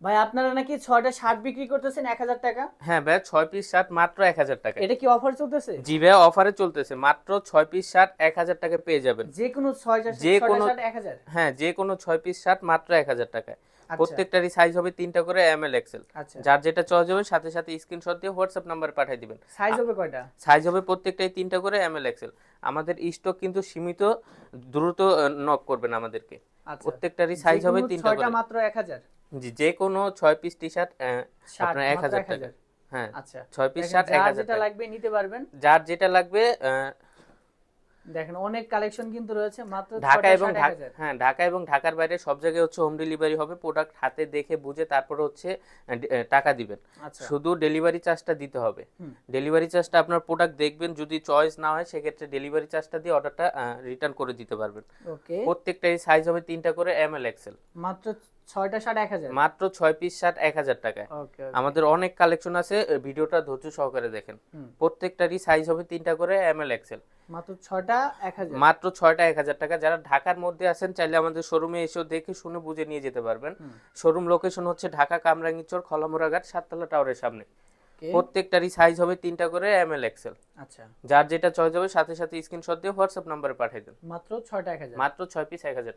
ভাই আপনারা নাকি 6টা শার্ট বিক্রি করতেছেন 1000 টাকা? হ্যাঁ ভাই, 6 পিস শার্ট মাত্র 1000 টাকা। এটা কি অফার চলতেছে? জি ভাই, অফারে চলতেছে, মাত্র 6 পিস শার্ট 1000 টাকা পেয়ে যাবেন। যে কোনো 6টা যে 6টা কোনো, শার্ট 1000? হ্যাঁ যে কোনো 6 পিস শার্ট মাত্র 1000 টাকায়। আচ্ছা প্রত্যেকটারই সাইজ হবে 3টা করে এম এল এক্সেল। আচ্ছা। যার যেটা চয়েস হবে সাথে সাথে স্ক্রিনশট দিয়ে হোয়াটসঅ্যাপ নাম্বারে পাঠিয়ে দিবেন। সাইজ হবে কয়টা? সাইজ হবে প্রত্যেকটাই 3টা করে এম এল এক্সেল। আমাদের স্টক কিন্তু সীমিত, দ্রুত নক করবেন আমাদেরকে। আচ্ছা। প্রত্যেকটারই যে সাইজ হবে কোনো 3টা 6টা করে। মাত্র 1000? জি, যে কোনো 6 পিস টি শার্ট শার্ট আপনার মাত্র 1000 টাকা। 1000? হ্যাঁ, আচ্ছা। 6 পিস দেখেন শার্ট যার 1000 যেটা টাকা। লাগবে নিতে পারবেন। যার যেটা লাগবে দেখেন অনেক কালেকশন কিন্তু রয়েছে, মাত্র ঢাকা 6টা এবং শার্ট 1000। হ্যাঁ, ঢাকা এবং ঢাকার বাইরে সব জায়গায় হচ্ছে হোম ডেলিভারি হবে। প্রোডাক্ট হাতে দেখে বুঝে তারপরে হচ্ছে টাকা দিবেন। আচ্ছা। শুধু ডেলিভারি চার্জটা দিতে হবে। হুম। ডেলিভারি চার্জটা আপনার প্রোডাক্ট দেখবেন, যদি চয়েস না হয় সেক্ষেত্রে ডেলিভারি চার্জটা দিয়ে অর্ডারটা রিটার্ন করে দিতে পারবেন। ওকে। প্রত্যেকটাই সাইজ হবে 3টা করে এম এল এক্সেল। মাত্র 6টা শার্ট 1000? মাত্র 6 পিস শার্ট 1000 টাকায়। ওকে ওকে। আমাদের অনেক কালেকশন আছে, ভিডিওটা ধৈর্য সহকারে দেখেন। হুম। প্রত্যেকটারই সাইজ হবে 3টা করে এম এল এক্সেল। মাত্র 6টা 1000? মাত্র 6টা 1000 টাকা। যারা ঢাকার মধ্যে আছেন চাইলে আমাদের শোরুমে এসেও দেখে শুনে বুঝে নিয়ে যেতে পারবেন। হুম। শোরুম লোকেশন হচ্ছে ঢাকা কামরাঙ্গীরচর খলামুড়াঘাট 7তলা টাওয়ারের সামনে। ওকে। প্রত্যেকটারই সাইজ হবে 3টা করে এম এল এক্সেল। আচ্ছা। যার যেটা চয়েস হবে সাথে সাথে স্ক্রিনশট দিয়ে হোয়াটসঅ্যাপ নাম্বারে পাঠিয়ে দেন। মাত্র 6টা 1000? মাত্র 6 পিস 1000।